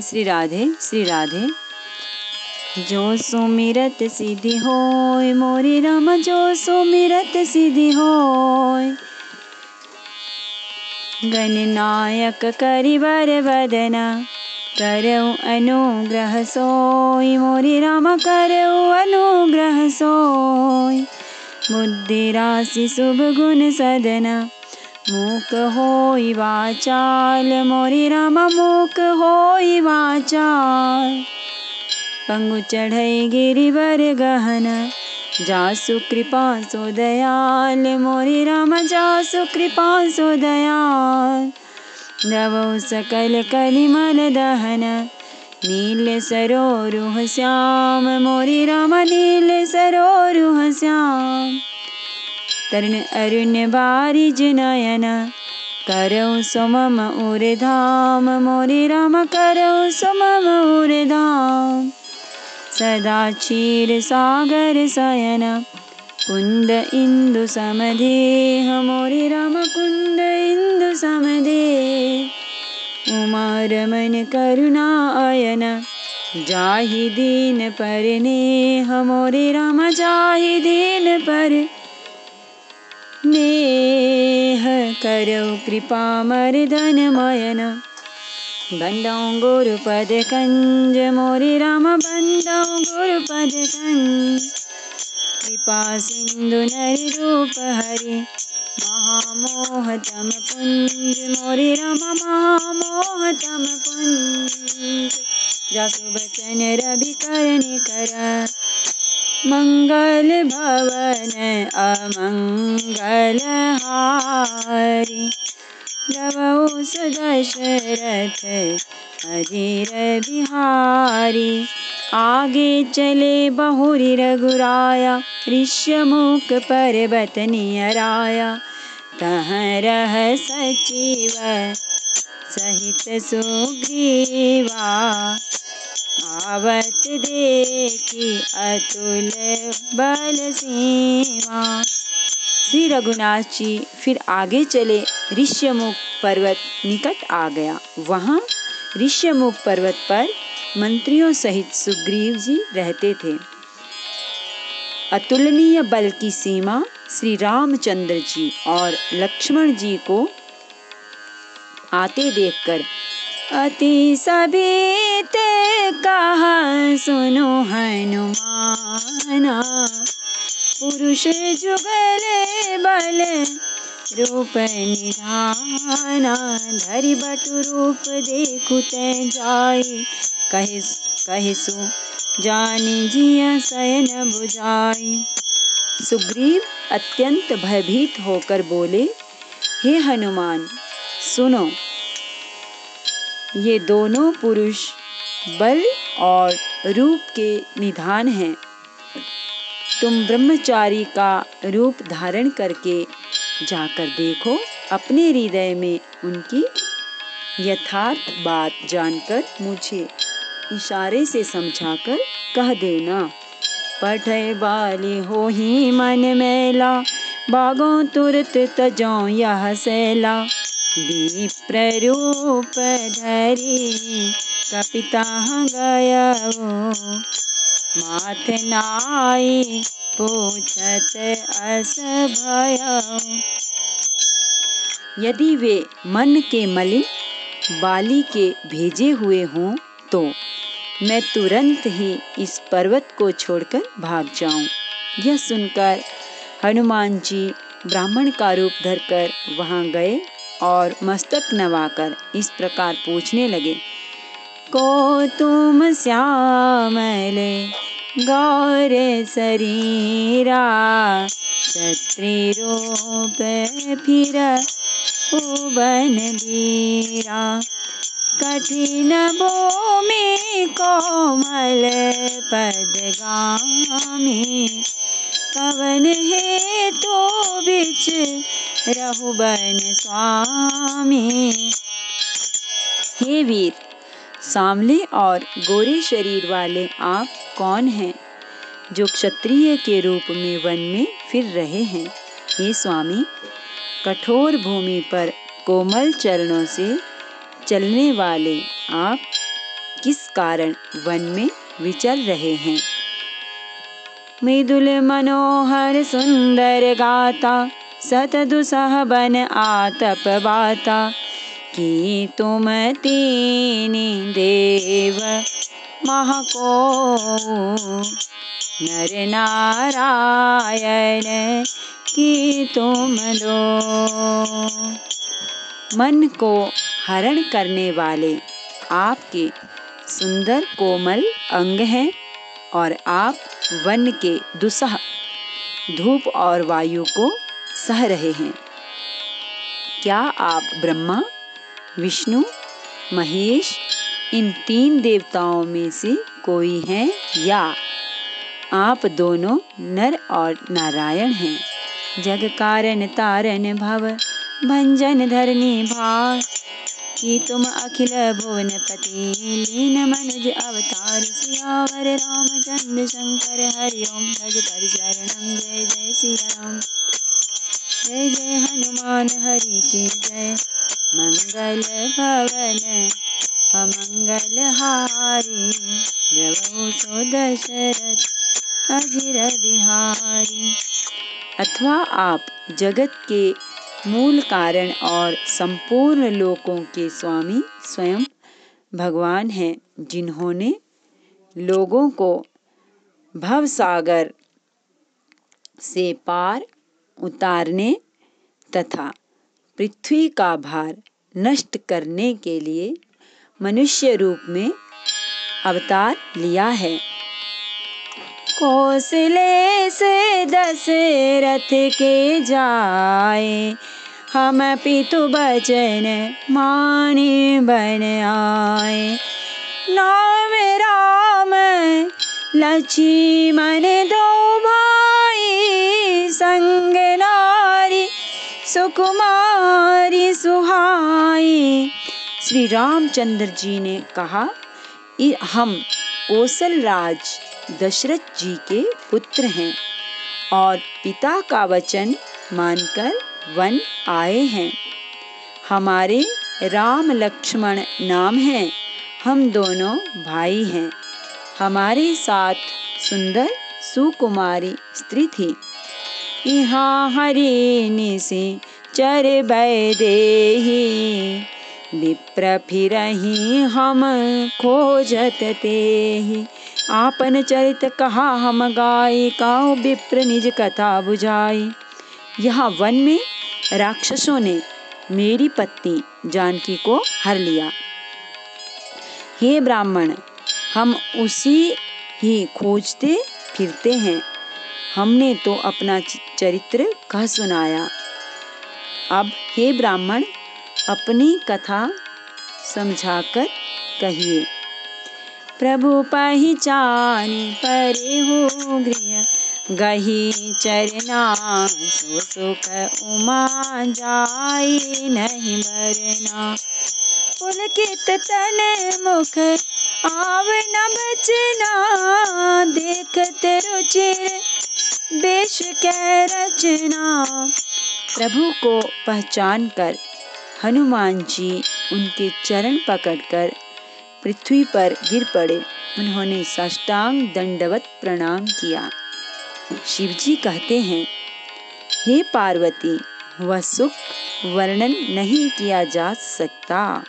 श्री राधे श्री राधे। जो सुमिरत सिद्धि होय मोरे राम, जो सुमिरत सिद्धि होय। गणनायक करिवर वदना, करऊ अनुग्रह सोय मोरे राम, करऊ अनुग्रह सोय। बुद्धि राशि शुभ गुण सदना, मूक होई वाचाल मोरे राम, मूक होई वाचाल। पंगु चढ़ई गिरिवर गहना, जासु कृपा सो दयाल मोरे राम, जासु कृपा सो दयाल। दवौ सकल कलिमल दहना, नील सरोरुह श्याम मोरे राम, नील सरोरुह श्याम। तरुण अरुण बारिज नयना, करऊ सुमम उर धाम मोरे राम, करऊ सुमम उर धाम। सदा क्षीर सागर शयना, कुंद इंदु समदेह मोरे राम, कुंद इंदु समदेह। उमा रमन करुणा अयना, जाहि दीन पर नेह मोरे राम, जाहि दीन पर नेह। करऊ कृपा मर्दन मयना, बंदौ गुरुपद कंज मोरे राम, बंदौ गुरुपद कंज। कृपा सिंधु नर रूप हरि, महामोह तम पुंज मोरे राम, महामोह तम पुंज। जासु बचन रवि करनि कर, मंगल भवन अमंगल हारी। दवौ सुदशरथ अजीर बिहारी, आगे चले बहुरी रघुराया, ऋष्यमुख पर्वत नियराया। तहाँ रह सचिव सहित सुग्रीवा, आवत देखी अतुल बल सीमा। श्री रघुनाथ जी फिर आगे चले, ऋष्यमुख पर्वत निकट आ गया। वहाँ ऋष्यमुख पर्वत पर मंत्रियों सहित सुग्रीव जी रहते थे। अतुलनीय बल की सीमा श्री रामचंद्र जी और लक्ष्मण जी को आते देखकर अति सभीत कहा सुनो हनुमाना। पुरुष जुगल बल रूप निधाना, धरि बटु रूप देखु तै जाई। कहिसु जानि जिया शयन बुझाई। सुग्रीव अत्यंत भयभीत होकर बोले, हे हनुमान सुनो, ये दोनों पुरुष बल और रूप के निधान हैं। तुम ब्रह्मचारी का रूप धारण करके जाकर देखो, अपने हृदय में उनकी यथार्थ बात जानकर मुझे इशारे से समझाकर कह देना। पठय बाली होहि मन मैला, बागों तुरत तजों यह सैला। विप्र रूप धरि कपिताह गयऊ, माथ नाई पूछत अस भयऊ। यदि वे मन के मलिन बाली के भेजे हुए हों तो मैं तुरंत ही इस पर्वत को छोड़कर भाग जाऊं। यह सुनकर हनुमान जी ब्राह्मण का रूप धरकर वहां गए और मस्तक नवाकर इस प्रकार पूछने लगे, को तुम श्यामल गौर शरीरा, क्षत्रिय रूप फिर भुवन वीरा। कठिन भूमि कोमल पदगामी, कवन हेतु बिच रहुबन स्वामी। हे वीर, सांवले और गोरे शरीर वाले आप कौन हैं जो क्षत्रिय के रूप में वन में फिर रहे हैं? हे स्वामी, कठोर भूमि पर कोमल चरणों से चलने वाले आप किस कारण वन में विचर रहे हैं। मृदुल मनोहर सुंदर गाता, सत दुसह बन आतप बाता। कि तुम तीन देव महको, नर नारायण की तुम दो। मन को हरण करने वाले आपके सुंदर कोमल अंग हैं और आप वन के दुसह धूप और वायु को सह रहे हैं। क्या आप ब्रह्मा, विष्णु, महेश इन 3 देवताओं में से कोई हैं, या आप दोनों नर और नारायण हैं। जग कारण तारण भव भंजन धरनी भार। कि तुम अखिल भुवनपति लीन मनुज अवतार। सियावर रामचंद्र शंकर हरि ओम भज पर चरणम। जय जय सिया राम, जय जय हनुमान हरि की जय। मंगल भवन अमंगल हारी, प्रभु सो दशरथ अजिर बिहारी। अथवा आप जगत के मूल कारण और संपूर्ण लोकों के स्वामी स्वयं भगवान हैं, जिन्होंने लोगों को भवसागर से पार उतारने तथा पृथ्वी का भार नष्ट करने के लिए मनुष्य रूप में अवतार लिया है। कौशले से दशरथ के जाए, हम पितु बचन माने बन आए। नाम राम लक्ष्मण दो भाई, संग नारी सुकुमारी सुहाई। श्री रामचंद्र जी ने कहा, हम कौशल राज दशरथ जी के पुत्र हैं और पिता का वचन मानकर वन आए हैं। हमारे राम लक्ष्मण नाम हैं, हम दोनों भाई हैं। हमारे साथ सुंदर सुकुमारी स्त्री थी। यहाँ हरि निशि चर देहि, विप्र फिरहि हम खोजत तेहि। आपन चरित कहा हम गाई, काहू विप्र निज कथा बुझाई। यहाँ वन में राक्षसों ने मेरी पत्नी जानकी को हर लिया। हे ब्राह्मण, हम उसी ही खोजते फिरते हैं। हमने तो अपना चरित्र कह सुनाया। अब हे ब्राह्मण, अपनी कथा समझाकर कहिए। प्रभु पहिचानि परे हो गृह, गही चरना सो सुख उमा जाई नहीं बरना। पुलकित तन मुख आव न बचना, देखत रुचिर बेश कै रचना। प्रभु को पहचान कर हनुमान जी उनके चरण पकड़कर पृथ्वी पर गिर पड़े। उन्होंने साष्टांग दंडवत प्रणाम किया। शिवजी कहते हैं, हे पार्वती, वह सुख वर्णन नहीं किया जा सकता।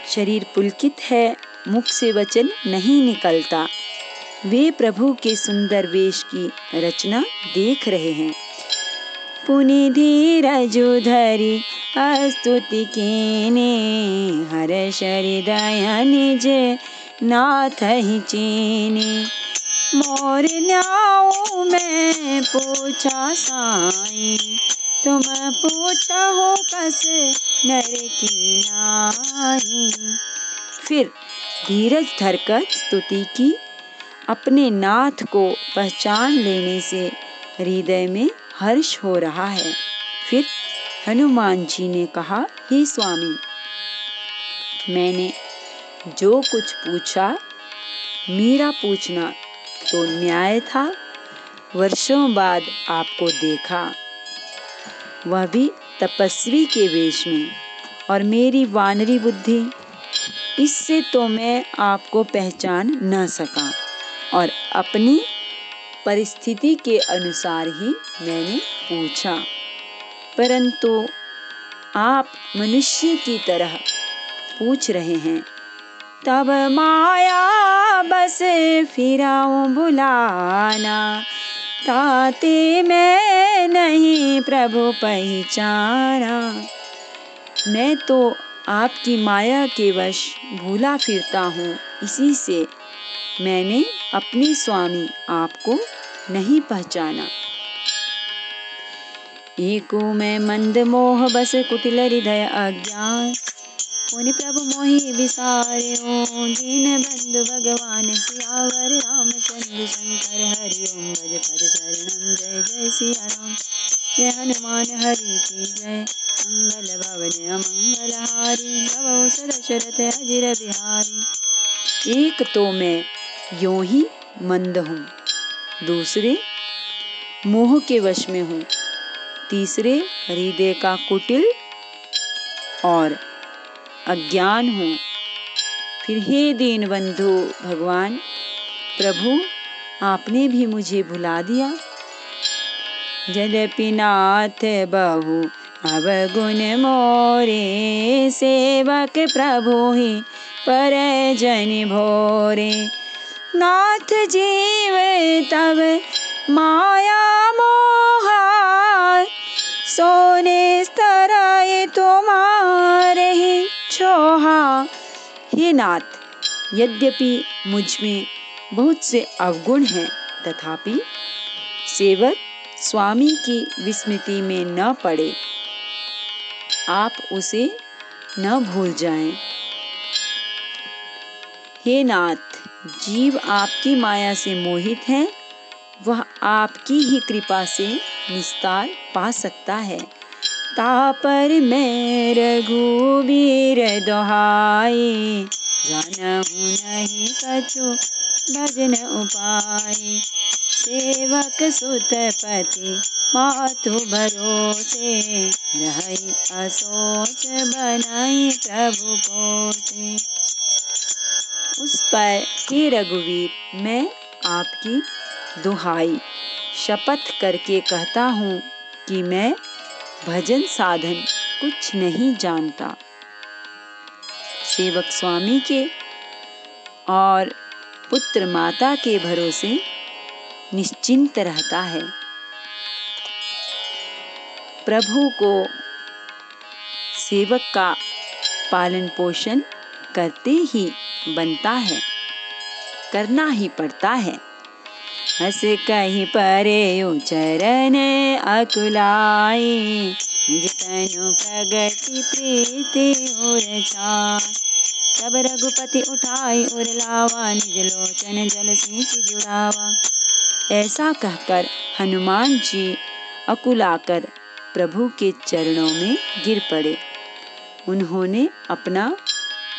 शरीर पुलकित है, मुख से वचन नहीं निकलता। वे प्रभु के सुंदर वेश की रचना देख रहे हैं। पुनि धीरजु धरि स्तुति कीने, हर्ष हृदय निज नाथ ही चीने। मोर न्याऊ मैं पूछा साई, तुम पूछा हो कस नर की नाई। फिर धीरज धरकर स्तुति की। अपने नाथ को पहचान लेने से हृदय में हर्ष हो रहा है। फिर हनुमान जी ने कहा, हे स्वामी, मैंने जो कुछ पूछा, मेरा पूछना तो न्याय था। वर्षों बाद आपको देखा, वह भी तपस्वी के वेश में और मेरी वानरी बुद्धि, इससे तो मैं आपको पहचान न सका और अपनी परिस्थिति के अनुसार ही मैंने पूछा, परंतु आप मनुष्य की तरह पूछ रहे हैं। तब माया बस फिराऊं बुलाना, ताते मैं नहीं प्रभु पहचाना। मैं तो आपकी माया के वश भूला फिरता हूँ, इसी से मैंने अपने स्वामी आपको नहीं पहचाना। एको मैं मंद मोह बस कुटिल हृदय अज्ञान, पुनि प्रभु मोहि विसार्यो, दीन बंधु भगवान सियावर रामचंद्र शंकर हरि ओम। भज पद चरणम जय जय सिया राम, जय हनुमान हरि की जय। मंगल भवन अमंगल हारी, नवो दशरथ अजिर बिहारी। एक तो मैं यों ही मंद हूँ, दूसरे मोह के वश में हूँ, तीसरे हृदय का कुटिल और अज्ञान हूँ। फिर हे दीन बंधु भगवान प्रभु, आपने भी मुझे भुला दिया। यद्यपि नाथ बहु अवगुण मोरे, सेवक प्रभु ही परजन भोरे। नाथ जीव तब माया मोहा, सोने स्तराए तुम्हारे ही छोहा। हे नाथ, यद्यपि मुझ में बहुत से अवगुण हैं, तथापि सेवक स्वामी की विस्मृति में न पड़े, आप उसे न भूल जाएं। हे नाथ, जीव आपकी माया से मोहित है, वह आपकी ही कृपा से निस्तार पा सकता है। तापर मैं रघुबीर दोहाई, जानहु नहीं कछु भजन उपाय। सेवक सुत पति मातु भरोसे, रही असोच बनाई प्रभु पोसे। उस पर हे रघुवीर, मैं आपकी दुहाई शपथ करके कहता हूँ कि मैं भजन साधन कुछ नहीं जानता। सेवक स्वामी के और पुत्र माता के भरोसे निश्चिंत रहता है। प्रभु को सेवक का पालन पोषण करते ही बनता है, करना ही पड़ता है। हस कहीं परे चरण अकुलाई, निज तनु प्रगति प्रीति और छाय। तब रघुपति उठाई और लावा, निज लोचन जल सींच जुड़ावा। ऐसा कहकर हनुमान जी अकुलाकर प्रभु के चरणों में गिर पड़े। उन्होंने अपना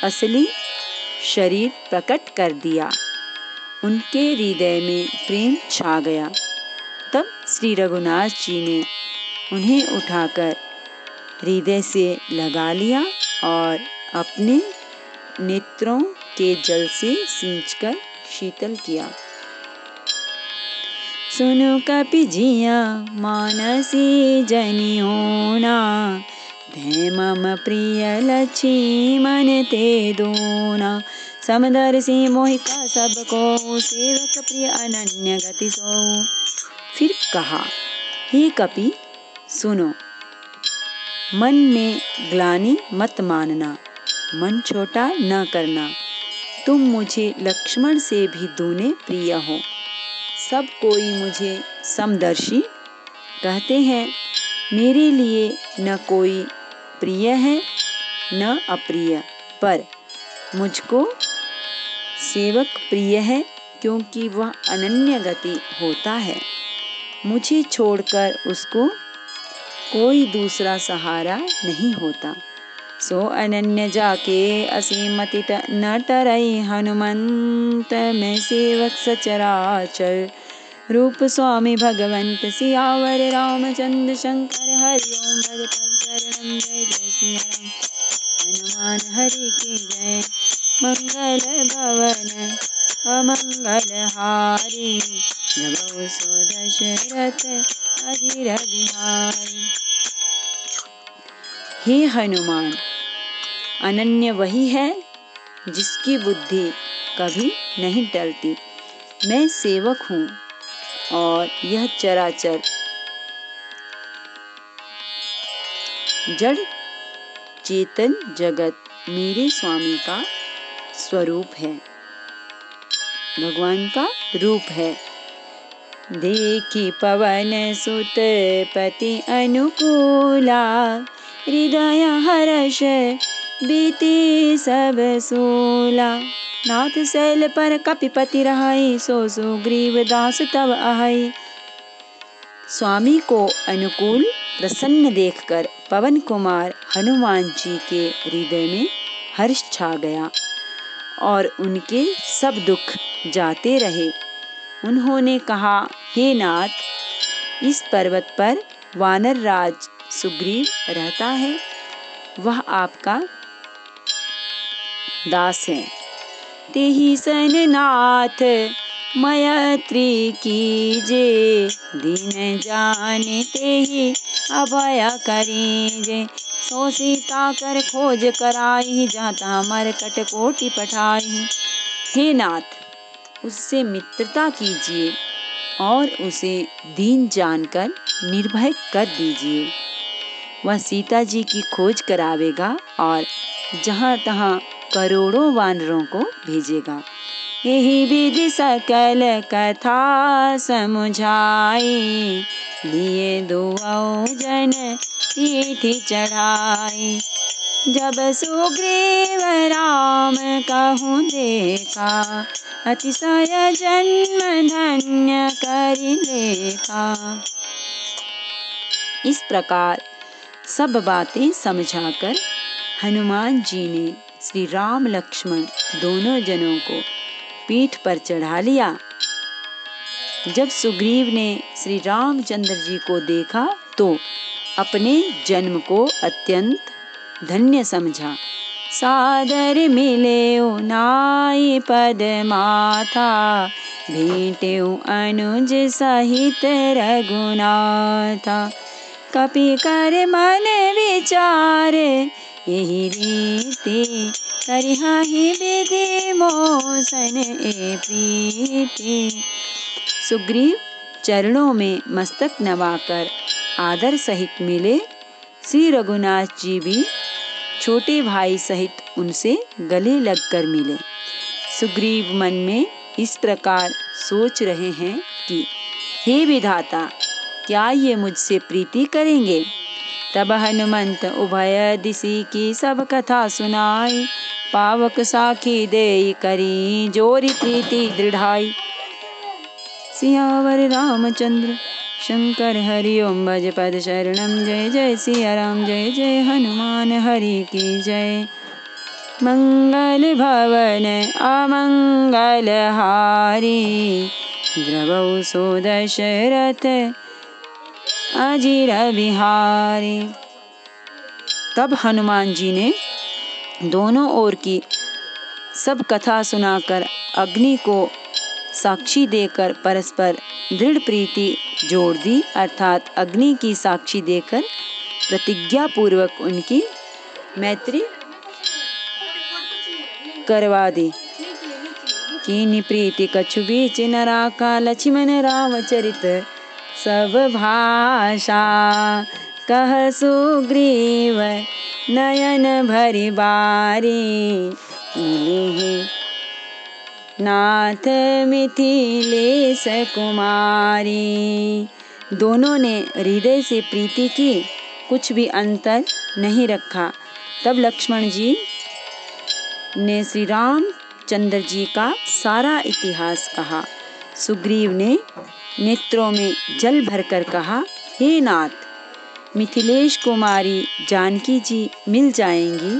असली शरीर प्रकट कर दिया। उनके हृदय में प्रेम छा गया। तब श्री रघुनाथ जी ने उन्हें उठाकर हृदय से लगा लिया और अपने नेत्रों के जल से सींचकर शीतल किया। सुनु कपि जिया मानसी जनि होना, भय मम प्रिय लक्ष्मण ते दोना। समदर्शी मोहिका सबको, सेवक प्रिय अनन्य गति सो। फिर कहा, हे कपि सुनो, मन में ग्लानि मत मानना, मन छोटा न करना। तुम मुझे लक्ष्मण से भी दूने प्रिय हो। सब कोई मुझे समदर्शी कहते हैं। मेरे लिए न कोई प्रिय है न अप्रिय, पर मुझको सेवक प्रिय है, क्योंकि वह अनन्य गति होता है। मुझे छोड़कर उसको कोई दूसरा सहारा नहीं होता। सो अनन्य जाके असीमति न टरई, हनुमंत में सेवक सचराचर। रूप स्वामी भगवंत सियावर रामचंद्र शंकर हरि ओम भज पद शरणम जय जय सिया राम। हनुमान हरि की जय। मंगल भवन अमंगल हारी नभो सो दशरथ अधीर बिहारी। हे हनुमान, अनन्य वही है जिसकी बुद्धि कभी नहीं टलती। मैं सेवक हूँ और यह चराचर जड़ चेतन जगत मेरे स्वामी का स्वरूप है, भगवान का रूप है। देखी पवन सुत पति अनुकूला हृदय हर्ष बीती सब सूला। नाथ शैल पर कपिपति रहाई सो सुग्रीव दास तब आहाई। स्वामी को अनुकूल प्रसन्न देखकर पवन कुमार हनुमान जी के हृदय में हर्ष छा गया और उनके सब दुख जाते रहे। उन्होंने कहा, हे नाथ, इस पर्वत पर वानर राज सुग्रीव रहता है, वह आपका दास है। तेहि सन नाथ मैत्री कीजे, दीन जाने तेहि अभय करीजे। सो सीता कर खोज कराई, जाता मरकट कोटि पठाई। हे नाथ, उससे मित्रता कीजिए और उसे दीन जानकर निर्भय कर दीजिए। वह सीता जी की खोज करावेगा और जहाँ तहाँ करोड़ों वानरों को भेजेगा। यही विधि सकल कथा समुझाई, लिए दुऔ जन पीठी चढ़ाई। जब सुग्रीव राम कहूँ देखा, अतिशय जन्म धन्य कर लेखा। इस प्रकार सब बातें समझाकर हनुमान जी ने श्री राम लक्ष्मण दोनों जनों को पीठ पर चढ़ा लिया। जब सुग्रीव ने श्री रामचंद्र जी को देखा तो अपने जन्म को अत्यंत धन्य समझा। सादर मिलेउ नाई पद माथा, भेंटेउ अनुज सहित रघुनाथा। कपि कर मन विचार यही रीति, करिहाहि विधि मोसन ए प्रीति। सुग्रीव चरणों में मस्तक नवाकर आदर सहित मिले। श्री रघुनाथ जी भी छोटे भाई सहित उनसे गले लगकर मिले। सुग्रीव मन में इस प्रकार सोच रहे हैं कि हे विधाता, क्या ये मुझसे प्रीति करेंगे? तब हनुमंत उभय दिशि की सब कथा सुनाई, पावक साखी देई करी जोरी प्रीति दृढ़ाई। सियावर रामचंद्र शंकर हरि ओम भज पद शरणम जय जय सिया राम। जय जय हनुमान हरि की जय। मंगल भवन अमंगल हारी, द्रवौ सो दशरथ अजीर बिहारी। तब हनुमान जी ने दोनों ओर की सब कथा सुनाकर अग्नि को साक्षी देकर परस्पर दृढ़ प्रीति जोड़ दी, अर्थात अग्नि की साक्षी देकर प्रतिज्ञा पूर्वक उनकी मैत्री करवा दी। कीनी प्रीति कछु बीच न राखा, लक्ष्मण राम चरित सब भाषा। कह सुग्रीव नयन भरि बारी, मिलिहि नाथ मिथिलेश कुमारी। दोनों ने हृदय से प्रीति की, कुछ भी अंतर नहीं रखा। तब लक्ष्मण जी ने श्री रामचंद्र जी का सारा इतिहास कहा। सुग्रीव ने नेत्रों में जल भरकर कहा, हे नाथ, मिथिलेश कुमारी जानकी जी मिल जाएंगी।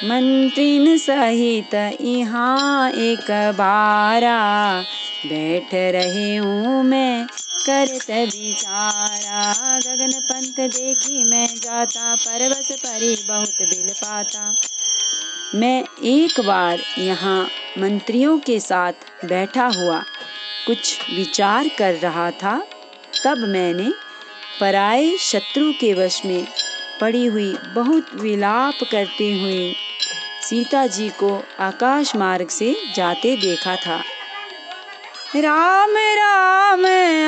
मंत्रिन सहित यहाँ एक बारा, बैठ रही हूँ मैं करत विचारा। गगन पंथ देखी मैं जाता, परवश परी बहुत बिल पाता। मैं एक बार यहाँ मंत्रियों के साथ बैठा हुआ कुछ विचार कर रहा था, तब मैंने पराये शत्रु के वश में पड़ी हुई बहुत विलाप करते हुए सीता जी को आकाश मार्ग से जाते देखा था। राम राम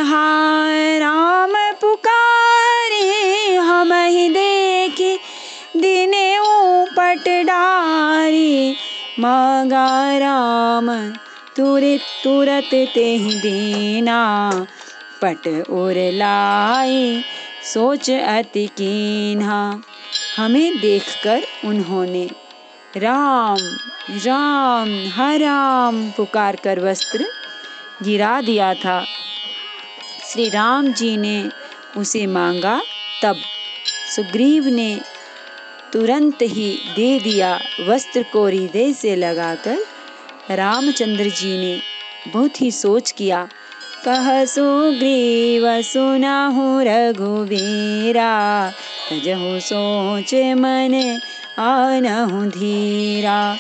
हाय राम पुकारे, हम ही देखी दिने उपट डारी। मांगा राम तुरत ते ही दीना, पट उर लाई सोच अति कीन्हा। हमें देखकर उन्होंने राम राम हर राम पुकार कर वस्त्र गिरा दिया था। श्री राम जी ने उसे मांगा, तब सुग्रीव ने तुरंत ही दे दिया। वस्त्र को हृदय से लगाकर रामचंद्र जी ने बहुत ही सोच किया। कह सुग्रीव सुनाहु रघुबीरा, तजहु सोच मन आनहु धीरा।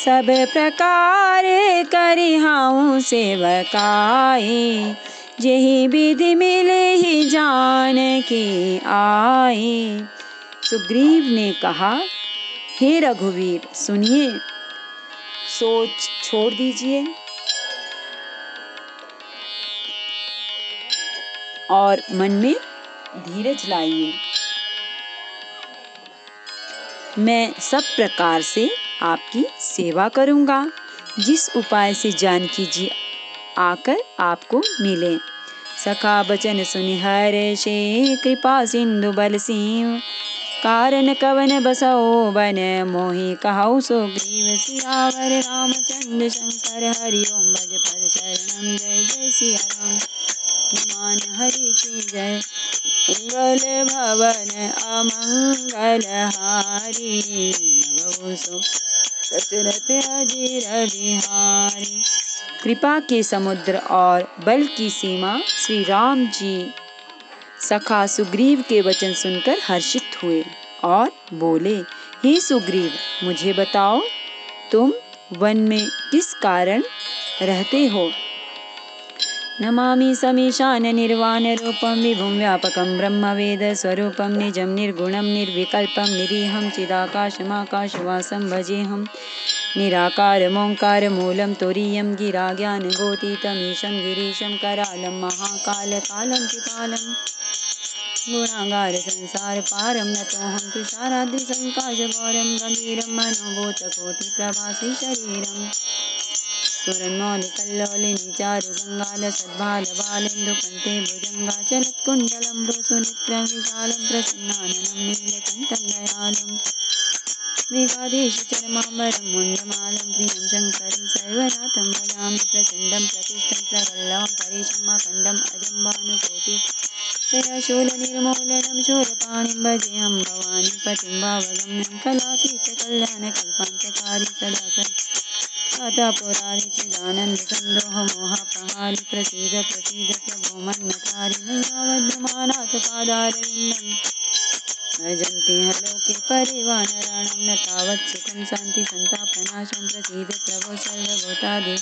सब प्रकार करिहाउ सेवकाई, जेहि विधि मिले ही जानकी आई। सुग्रीव ने कहा, हे रघुवीर सुनिए, सोच छोड़ दीजिए और मन में धीरज लाइए। मैं सब प्रकार से आपकी सेवा करूंगा, जिस उपाय से जानकी जी आकर आपको मिले। सखा बचन सुनि हर्षे, कृपा सिंधु बल सिंह। कारण कवन बसओ बन, मोहि कहु सुग्रीव सियावर। रामचंद्र शंकर हरि ओम, भज पद शरणम। जय जय सिया राम, हनुमान हरि की जय। मंगल भवन अमंगल हारी, नवहु दशरथ अजीर बिहारी। कृपा के समुद्र और बल की सीमा श्री राम जी सखा सुग्रीव के वचन सुनकर हर्षित हुए और बोले, हे सुग्रीव मुझे बताओ, तुम वन में किस कारण रहते हो? नमामि समीशान निर्वाण रूपम, विभुं व्यापकं ब्रह्मवेद स्वरूपम। निजं निर्गुणं निर्विकल्पं, निरीहं चिदाकाशमाकाशवासं भजेऽहं। निराकारमोङ्कार मूलं तुरीयं, गिरा ज्ञानगोतीतमीशं गिरीशं। करालं महाकालकालं कृपालं, गुणागार संसार पारं। नतोऽहं तुषाराद्रि संकाशगौरं, गम्भीरं मनोभूतकोटिप्रभासी शरीरम्। स्फुरन्मौलिकल्लोलिनी चारुगङ्गाल सद्भालबालेन्दुकण्ठे भुजङ्गा। चलत्कुण्डलं भ्रूसुनेत्रं विशालं, प्रसन्नाननं नीलकण्ठं दयालुम्। मृगाधीशचर्माम्बरं मुण्डमालं, प्रियं शङ्करं सर्वनाथं भजामि। प्रचण्डं प्रतिष्ठं प्रबलम् परेशम्, अखण्डम् अजं भानुकोटितयाशूलनिर्मूलनं। शूरपाणिं भजेऽहं भवानीपतिं भावगम्यं, कलातीतकल्याणकल्पान्तकारी सदा सदा पुरारी चिदानन्द सन्दोह मोहापहारी। प्रसीद प्रसीद प्रभो मन्मथारी, नैयावद्यमानाथ पादारविन्दं। भजन्ते लोके परिवानराणां, न तावत् सुखं शान्ति सन्तापनाशं। प्रसीद प्रभो सर्वभूतादि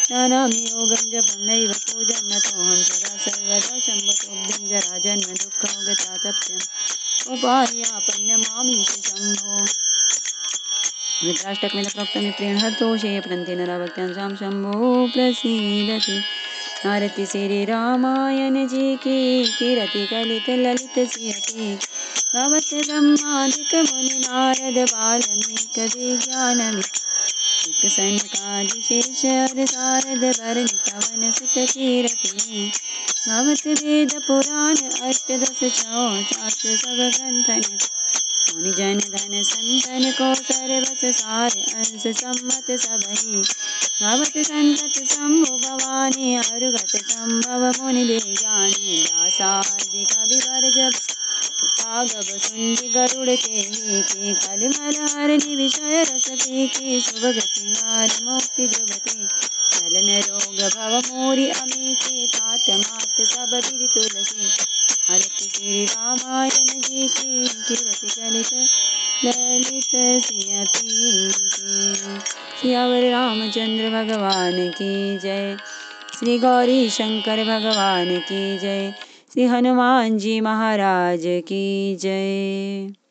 जानामि योगं, जपं नैव पूजं। नतोऽहं सदा सर्वदा शम्भतोऽभ्यं, जराजन्म दुःखौघतातप्यम् उपायापन्नमामीश शम्भो। मित्राष्टकमेव प्रोक्तं प्रेण हर्तोषे, पठन्ति नरा भक्त्यां शम्भो प्रसीदति। आरती श्री रामायण जी की, कीरति कलित ललित सियति। गावत ब्रह्मादिक मुनि नारद, वाल्मीकि विज्ञान सनकादि शेष और शारद। वर्णित वन सुत कीरति, गावत वेद पुराण अष्टदश शास्त्र सब ग्रंथन। मुनि जन धन संतन को सर्वस सार, अंश सम्मत सबहि। गावत संतत शंभु भवानी, अरुगत संभव मुनि विज्ञानी। व्यासादि कवि वर जब आगब सुंदी गरुड़ के ही कलिमल हरनि विषय रस की सुभग सिंगार मुक्ति जुबते चलन रोग भव मोरि अमी के तात मात सब विधि तुलसी हरति श्री रामायण जी की कीरति चलित ललित सियति सियावर रामचंद्र भगवान की जय। श्री गौरी शंकर भगवान की जय। श्री हनुमान जी महाराज की जय।